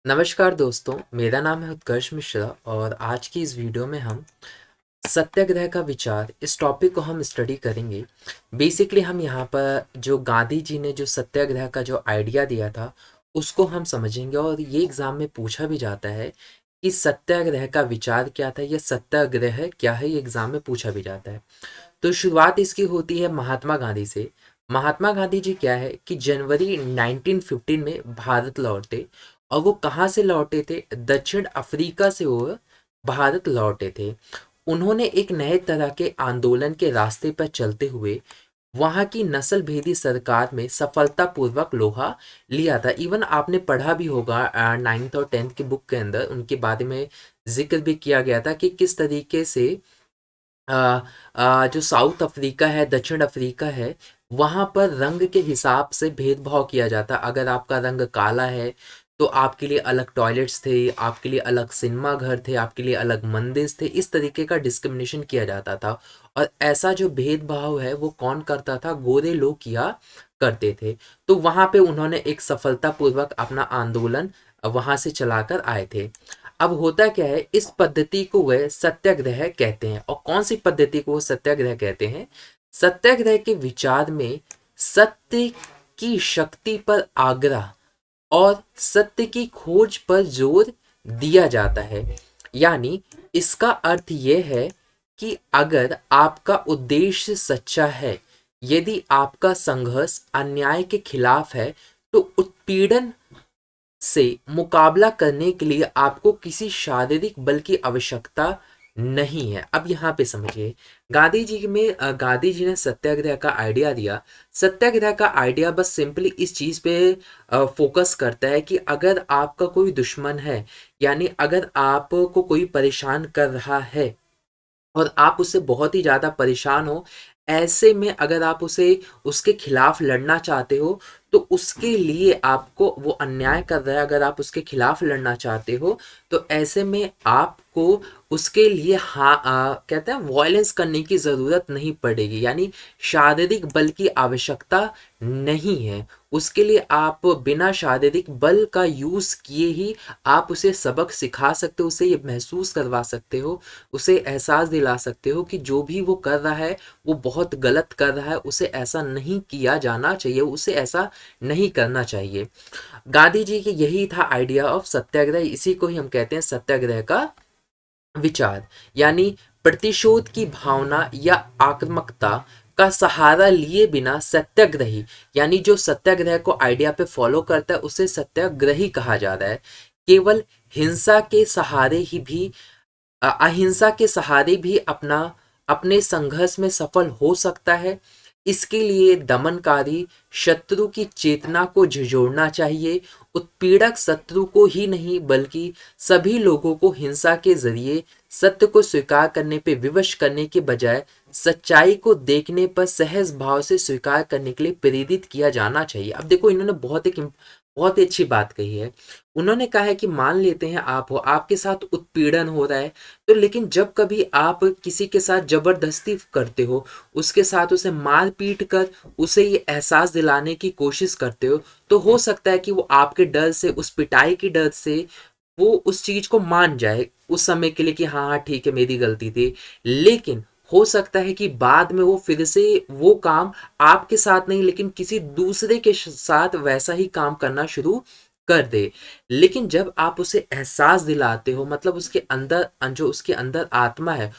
नमस्कार दोस्तों, मेरा नाम है उत्कर्ष मिश्रा और आज की इस वीडियो में हम सत्याग्रह का विचार इस टॉपिक को हम स्टडी करेंगे। बेसिकली हम यहाँ पर जो गांधी जी ने जो सत्याग्रह का जो आइडिया दिया था उसको हम समझेंगे और ये एग्ज़ाम में पूछा भी जाता है कि सत्याग्रह का विचार क्या था या सत्याग्रह क्या है, ये एग्ज़ाम में पूछा भी जाता है। तो शुरुआत इसकी होती है महात्मा गांधी से। महात्मा गांधी जी क्या है कि जनवरी 1915 में भारत लौटे और वो कहाँ से लौटे थे? दक्षिण अफ्रीका से वो भारत लौटे थे। उन्होंने एक नए तरह के आंदोलन के रास्ते पर चलते हुए वहाँ की नस्ल भेदी सरकार में सफलतापूर्वक लोहा लिया था। इवन आपने पढ़ा भी होगा 9th और 10th की बुक के अंदर उनके बारे में जिक्र भी किया गया था कि किस तरीके से अ, जो साउथ अफ्रीका है, दक्षिण अफ्रीका है, वहाँ पर रंग के हिसाब से भेदभाव किया जाता। अगर आपका रंग काला है तो आपके लिए अलग टॉयलेट्स थे, आपके लिए अलग सिनेमा घर थे, आपके लिए अलग मंदिर थे। इस तरीके का डिस्क्रिमिनेशन किया जाता था और ऐसा जो भेदभाव है वो कौन करता था? गोरे लोग किया करते थे। तो वहाँ पे उन्होंने एक सफलतापूर्वक अपना आंदोलन वहाँ से चलाकर आए थे। अब होता क्या है, इस पद्धति को वह सत्याग्रह कहते हैं। और कौन सी पद्धति को वो सत्याग्रह कहते हैं? सत्याग्रह के विचार में सत्य की शक्ति पर आग्रह और सत्य की खोज पर जोर दिया जाता है। यानी इसका अर्थ यह है कि अगर आपका उद्देश्य सच्चा है, यदि आपका संघर्ष अन्याय के खिलाफ है, तो उत्पीड़न से मुकाबला करने के लिए आपको किसी शारीरिक बल की आवश्यकता नहीं है। अब यहाँ पे समझिए, गांधी जी ने सत्याग्रह का आइडिया दिया। सत्याग्रह का आइडिया बस सिंपली इस चीज़ पे फोकस करता है कि अगर आपका कोई दुश्मन है, यानी अगर आपको कोई परेशान कर रहा है और आप उससे बहुत ही ज़्यादा परेशान हो, ऐसे में अगर आप उसे उसके खिलाफ लड़ना चाहते हो, तो उसके लिए आपको, वो अन्याय कर रहा है, अगर आप उसके खिलाफ लड़ना चाहते हो तो ऐसे में आपको उसके लिए कहते हैं वॉयलेंस करने की ज़रूरत नहीं पड़ेगी। यानी शारीरिक बल की आवश्यकता नहीं है। उसके लिए आप बिना शारीरिक बल का यूज़ किए ही आप उसे सबक सिखा सकते हो, उसे ये महसूस करवा सकते हो, उसे एहसास दिला सकते हो कि जो भी वो कर रहा है वो बहुत गलत कर रहा है, उसे ऐसा नहीं किया जाना चाहिए, उसे ऐसा नहीं करना चाहिए। गांधी जी की यही था आइडिया ऑफ सत्याग्रह। इसी को ही हम कहते हैं सत्याग्रह का विचार। यानी प्रतिशोध की भावना या आक्रामकता का सहारा लिए बिना सत्याग्रही, यानी जो सत्याग्रह को आइडिया पे फॉलो करता है उसे सत्याग्रही कहा जा रहा है। केवल हिंसा के सहारे ही भी अहिंसा के सहारे भी अपने संघर्ष में सफल हो सकता है। इसके लिए दमनकारी शत्रु की चेतना को झिझोड़ना चाहिए। उत्पीड़क शत्रु को ही नहीं बल्कि सभी लोगों को हिंसा के जरिए सत्य को स्वीकार करने पे विवश करने के बजाय सच्चाई को देखने पर सहज भाव से स्वीकार करने के लिए प्रेरित किया जाना चाहिए। अब देखो, इन्होंने बहुत ही अच्छी बात कही है। उन्होंने कहा है कि मान लेते हैं आप हो, आपके साथ उत्पीड़न हो रहा है, तो लेकिन जब कभी आप किसी के साथ जबरदस्ती करते हो, उसके साथ उसे मार पीट कर उसे ये एहसास दिलाने की कोशिश करते हो, तो हो सकता है कि वो आपके डर से, उस पिटाई की डर से वो उस चीज को मान जाए उस समय के लिए कि हाँ हाँ ठीक है, मेरी गलती थी। लेकिन हो सकता है कि बाद में वो फिर से वो काम आपके साथ नहीं लेकिन किसी दूसरे के साथ वैसा ही काम करना शुरू कर दे। लेकिन जब आप उसे एहसास दिलाते हो, मतलब उसके अंदर जो उसके अंदर आत्मा है,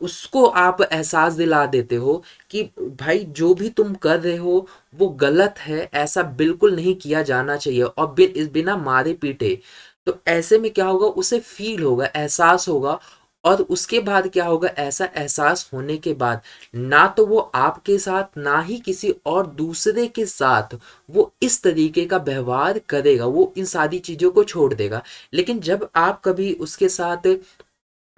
उसको आप एहसास दिला देते हो कि भाई जो भी तुम कर रहे हो वो गलत है, ऐसा बिल्कुल नहीं किया जाना चाहिए, और बिना मारे पीटे। तो ऐसे में क्या होगा, उसे फील होगा, एहसास होगा। और उसके बाद क्या होगा, ऐसा एहसास होने के बाद ना तो वो आपके साथ ना ही किसी और दूसरे के साथ वो इस तरीके का व्यवहार करेगा, वो इन सारी चीजों को छोड़ देगा। लेकिन जब आप कभी उसके साथ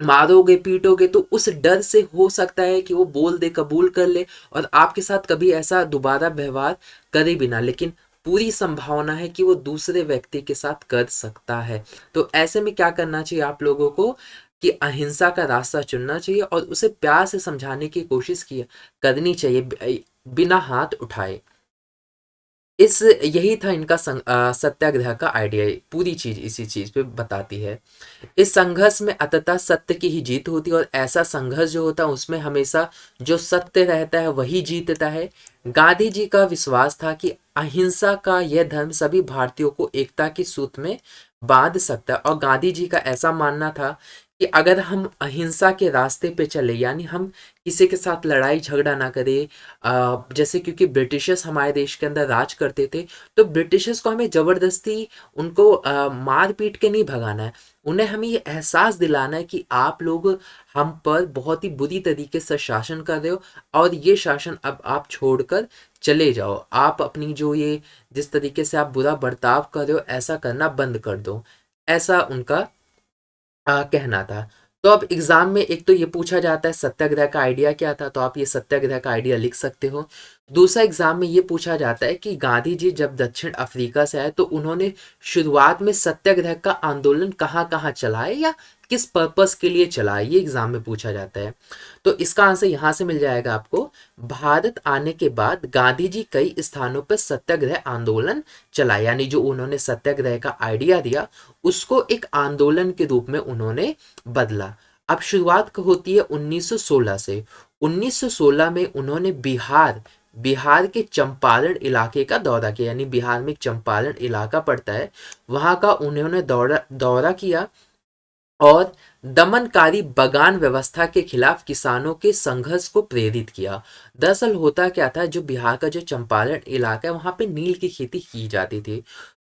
मारोगे पीटोगे तो उस डर से हो सकता है कि वो बोल दे, कबूल कर ले और आपके साथ कभी ऐसा दोबारा व्यवहार करे भी ना। लेकिन पूरी संभावना है कि वो दूसरे व्यक्ति के साथ कर सकता है। तो ऐसे में क्या करना चाहिए आप लोगों को कि अहिंसा का रास्ता चुनना चाहिए और उसे प्यार से समझाने की कोशिश की करनी चाहिए, बिना हाथ उठाए। यही था इनका सत्याग्रह का आइडिया। पूरी चीज इसी चीज पे बताती है। इस संघर्ष में अंततः सत्य की ही जीत होती है, और ऐसा संघर्ष जो होता है उसमें हमेशा जो सत्य रहता है वही जीतता है। गांधी जी का विश्वास था कि अहिंसा का यह धर्म सभी भारतीयों को एकता के सूत्र में बांध सकता है, और गांधी जी का ऐसा मानना था कि अगर हम अहिंसा के रास्ते पे चले, यानी हम किसी के साथ लड़ाई झगड़ा ना करें, जैसे क्योंकि ब्रिटिशर्स हमारे देश के अंदर राज करते थे, तो ब्रिटिशर्स को हमें जबरदस्ती उनको मार पीट के नहीं भगाना है। उन्हें हमें ये एहसास दिलाना है कि आप लोग हम पर बहुत ही बुरी तरीके से शासन कर रहे हो, और ये शासन अब आप छोड़कर चले जाओ। आप अपनी जो ये जिस तरीके से आप बुरा बर्ताव कर रहे हो ऐसा करना बंद कर दो। ऐसा उनका कहना था। तो अब एग्जाम में एक तो ये पूछा जाता है सत्याग्रह का आइडिया क्या था, तो आप ये सत्याग्रह का आइडिया लिख सकते हो। दूसरा एग्जाम में ये पूछा जाता है कि गांधी जी जब दक्षिण अफ्रीका से आए तो उन्होंने शुरुआत में सत्याग्रह का आंदोलन कहाँ कहाँ चलाए, या किस पर्पस के लिए चलाए, ये एग्जाम में पूछा जाता है। तो इसका आंसर यहाँ से मिल जाएगा आपको। भारत आने के बाद गांधी जी कई स्थानों पर सत्याग्रह आंदोलन चलाए, यानी जो उन्होंने सत्याग्रह का आइडिया दिया उसको एक आंदोलन के रूप में उन्होंने बदला। अब शुरुआत होती है 1916 से। 1916 में उन्होंने बिहार बिहार के चंपारण इलाके का दौरा किया, यानी बिहार में एक चंपारण इलाका पड़ता है, वहां का उन्होंने दौरा दौरा किया, और दमनकारी बगान व्यवस्था के खिलाफ किसानों के संघर्ष को प्रेरित किया। दरअसल होता क्या था, जो बिहार का जो चंपारण इलाका है वहां पे नील की खेती की जाती थी।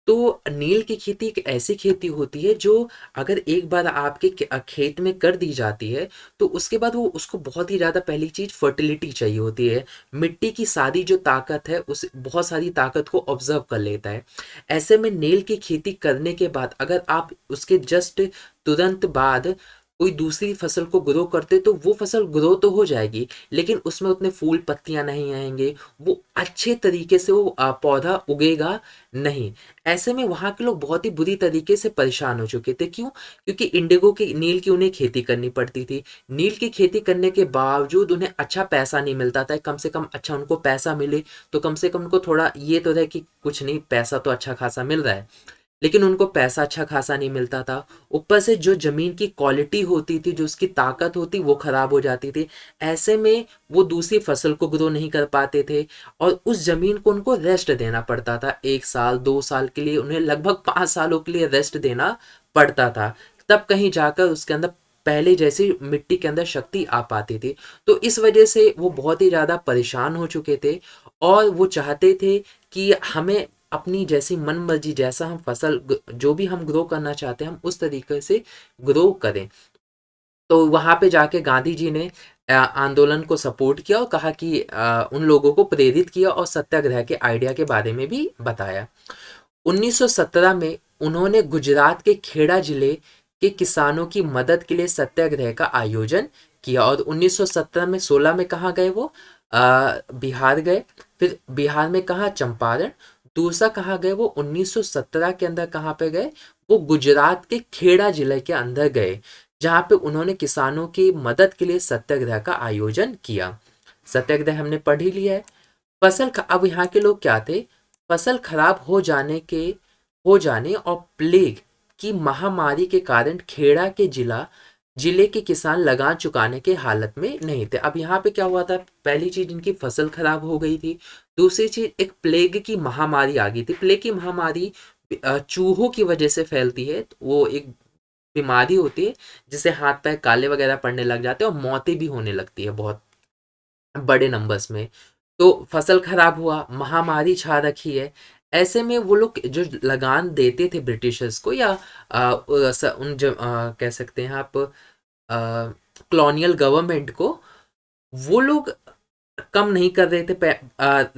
तो नील की खेती एक ऐसी खेती होती है जो अगर एक बार आपके खेत में कर दी जाती है तो उसके बाद वो उसको बहुत ही ज़्यादा, पहली चीज़ फर्टिलिटी चाहिए होती है। मिट्टी की सारी जो ताकत है उस बहुत सारी ताकत को ऑब्जर्व कर लेता है। ऐसे में नील की खेती करने के बाद अगर आप उसके जस्ट तुरंत बाद कोई दूसरी फसल को ग्रो करते तो वो फसल ग्रो तो हो जाएगी, लेकिन उसमें उतने फूल पत्तियां नहीं आएंगे, वो अच्छे तरीके से वो पौधा उगेगा नहीं। ऐसे में वहाँ के लोग बहुत ही बुरी तरीके से परेशान हो चुके थे। क्यों? क्योंकि इंडिगो की नील की उन्हें खेती करनी पड़ती थी। नील की खेती करने के बावजूद उन्हें अच्छा पैसा नहीं मिलता था। कम से कम अच्छा उनको पैसा मिले तो कम से कम उनको थोड़ा ये तो रहे कि कुछ नहीं, पैसा तो अच्छा खासा मिल रहा है, लेकिन उनको पैसा अच्छा खासा नहीं मिलता था। ऊपर से जो ज़मीन की क्वालिटी होती थी, जो उसकी ताकत होती, वो ख़राब हो जाती थी। ऐसे में वो दूसरी फसल को ग्रो नहीं कर पाते थे, और उस ज़मीन को उनको रेस्ट देना पड़ता था। 1 साल 2 साल के लिए उन्हें लगभग 5 सालों के लिए रेस्ट देना पड़ता था, तब कहीं जाकर उसके अंदर पहले जैसी मिट्टी के अंदर शक्ति आ पाती थी। तो इस वजह से वो बहुत ही ज़्यादा परेशान हो चुके थे, और वो चाहते थे कि हमें अपनी जैसी मन मर्जी, जैसा हम फसल जो भी हम ग्रो करना चाहते हैं हम उस तरीके से ग्रो करें। तो वहां पे जाके गांधी जी ने आंदोलन को सपोर्ट किया और कहा कि उन लोगों को प्रेरित किया, और सत्याग्रह के आइडिया के बारे में भी बताया। 1917 में उन्होंने गुजरात के खेड़ा जिले के किसानों की मदद के लिए सत्याग्रह का आयोजन किया, और 1917 में 16 में कहाँ गए वो, बिहार गए। फिर बिहार में कहाँ, चंपारण। दूसरा कहाँ गए वो, 1917 के अंदर कहाँ पे गए, वो गुजरात के खेड़ा जिले के अंदर गए, जहाँ पे उन्होंने किसानों की मदद के लिए सत्याग्रह का आयोजन किया। सत्याग्रह हमने पढ़ ही लिया है। अब यहाँ के लोग क्या थे, फसल खराब हो जाने और प्लेग की महामारी के कारण खेड़ा के जिले के किसान लगान चुकाने के हालत में नहीं थे। अब यहाँ पे क्या हुआ था, पहली चीज इनकी फसल खराब हो गई थी। दूसरी चीज एक प्लेग की महामारी आ गई थी। प्लेग की महामारी चूहों की वजह से फैलती है। तो वो एक बीमारी होती है जिससे हाथ पैर काले वगैरह पड़ने लग जाते हैं और मौतें भी होने लगती है बहुत बड़े नंबर्स में। तो फसल खराब हुआ, महामारी छा रखी है। ऐसे में वो लोग जो लगान देते थे ब्रिटिशर्स को, या कह सकते हैं आप कॉलोनियल गवर्नमेंट को, वो लोग कम नहीं कर रहे थे।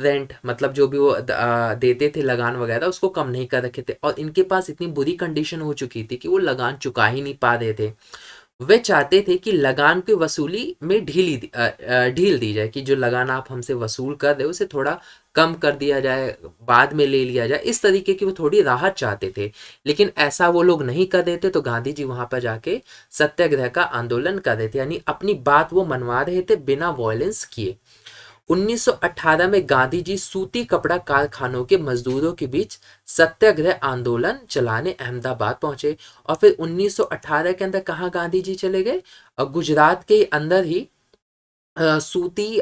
रेंट मतलब जो भी वो देते थे लगान वगैरह, उसको कम नहीं कर रखे थे, और इनके पास इतनी बुरी कंडीशन हो चुकी थी कि वो लगान चुका ही नहीं पा रहे थे। वे चाहते थे कि लगान की वसूली में ढील दी जाए, कि जो लगान आप हमसे वसूल कर रहे हो उसे थोड़ा कम कर दिया जाए, बाद में ले लिया जाए। इस तरीके की वो थोड़ी राहत चाहते थे, लेकिन ऐसा वो लोग नहीं कर रहे थे। तो गांधी जी वहां पर जाके सत्याग्रह का आंदोलन कर रहे थे, यानी अपनी बात वो मनवा रहे थे बिना वॉयलेंस किए। 1918 में गांधी जी सूती कपड़ा कारखानों के मजदूरों के बीच सत्याग्रह आंदोलन चलाने अहमदाबाद पहुंचे। और फिर 1918 के अंदर कहाँ गांधी जी चले गए? गुजरात के अंदर ही सूती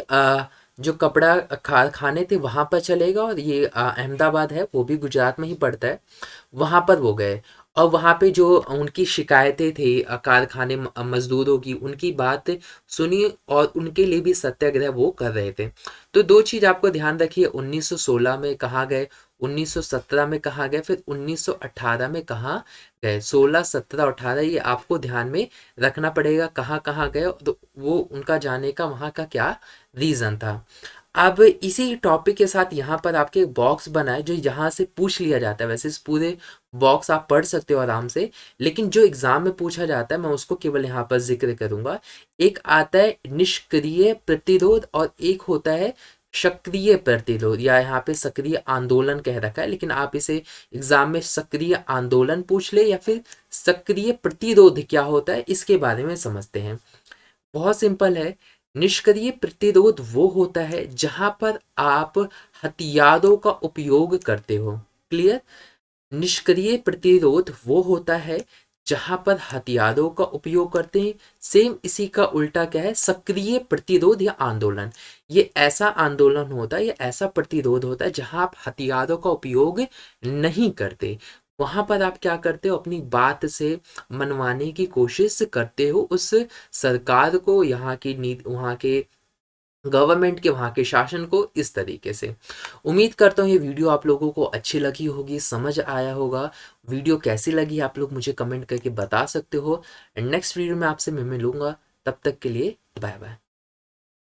जो कपड़ा कारखाने थे वहां पर चलेगा। और ये अहमदाबाद है वो भी गुजरात में ही पड़ता है, वहां पर वो गए। और वहां पे जो उनकी शिकायतें थी कारखाने मजदूरों की, उनकी बात सुनी और उनके लिए भी सत्याग्रह वो कर रहे थे। तो दो चीज आपको ध्यान रखिए, 1916 में कहाँ गए, 1917 में कहाँ गए, फिर 1918 में कहाँ गए। 16, 17, 18 ये आपको ध्यान में रखना पड़ेगा, कहाँ कहाँ गए, तो वो उनका जाने का वहाँ का क्या रीज़न था। अब इसी टॉपिक के साथ यहाँ पर आपके एक बॉक्स बना है जो यहाँ से पूछ लिया जाता है। वैसे इस पूरे बॉक्स आप पढ़ सकते हो आराम से, लेकिन जो एग्जाम में पूछा जाता है मैं उसको केवल यहाँ पर जिक्र करूंगा। एक आता है निष्क्रिय प्रतिरोध और एक होता है सक्रिय प्रतिरोध, या यहाँ पे सक्रिय आंदोलन कह रखा है, लेकिन आप इसे एग्जाम में सक्रिय आंदोलन पूछ ले या फिर सक्रिय प्रतिरोध क्या होता है इसके बारे में समझते हैं। बहुत सिंपल है। निष्क्रिय प्रतिरोध वो होता है जहां पर आप हथियारों का उपयोग करते हो। क्लियर? निष्क्रिय प्रतिरोध वो होता है जहां पर हथियारों का उपयोग करते हैं। सेम इसी का उल्टा क्या है? सक्रिय प्रतिरोध या आंदोलन। ये ऐसा आंदोलन होता है, ये ऐसा प्रतिरोध होता है जहां आप हथियारों का उपयोग नहीं करते। वहां पर आप क्या करते हो? अपनी बात से मनवाने की कोशिश करते हो उस सरकार को, यहाँ की नीति, वहाँ के गवर्नमेंट के, वहाँ के शासन को, इस तरीके से। उम्मीद करता हूँ ये वीडियो आप लोगों को अच्छी लगी होगी, समझ आया होगा। वीडियो कैसी लगी आप लोग मुझे कमेंट करके बता सकते हो। एंड नेक्स्ट वीडियो में आपसे मैं मिलूंगा, तब तक के लिए बाय बाय।